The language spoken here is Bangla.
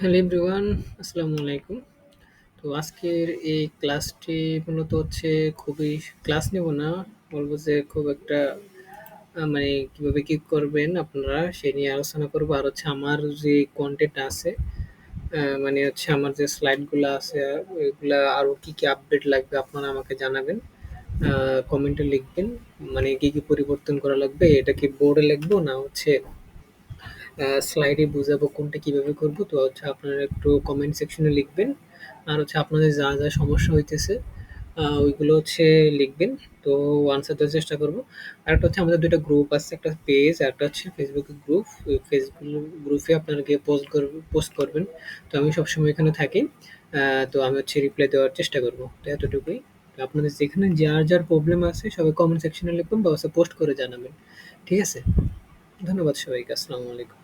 হ্যালো এভরিওয়ান, আসসালামু আলাইকুম। তো আজকের এই ক্লাসটি মূলত হচ্ছে খুবই ক্লাস নেব না, বলবো যে খুব একটা মানে কিভাবে কি করবেন আপনারা সে নিয়ে আলোচনা করবো। আর হচ্ছে আমার যে কন্টেন্ট আছে, মানে হচ্ছে আমার যে স্লাইডগুলো আছে, ওইগুলা আরও কি কি আপডেট লাগবে আপনারা আমাকে জানাবেন। কমেন্টে লিখবেন, মানে কি কি পরিবর্তন করা লাগবে, এটা কি বোর্ডে লিখবো না হচ্ছে স্লাইডে বুঝাবো কোনটা কিভাবে করব। তো হচ্ছে আপনারা একটু কমেন্ট সেকশনে লিখবেন। আর হচ্ছে আপনাদের যা যা সমস্যা হইতেছে ওইগুলো হচ্ছে লিখবেন। তো আনসার দেওয়ার চেষ্টা করব। আর একটা হচ্ছে আমাদের দুইটা গ্রুপ আছে, একটা পেজ আর একটা হচ্ছে ফেসবুক গ্রুপ। ওই ফেসবুক গ্রুপে আপনারা গিয়ে পোস্ট করবেন। তো আমি সবসময় এখানে থাকি। তো আমি হচ্ছে রিপ্লাই দেওয়ার চেষ্টা করব। তো এতটুকুই। তো আপনাদের যেখানে যার যার প্রবলেম আছে সবাই কমেন্ট সেকশনে লিখবেন বা পোস্ট করে জানাবেন। ঠিক আছে? ধন্যবাদ সবাইকে। আসসালামু আলাইকুম।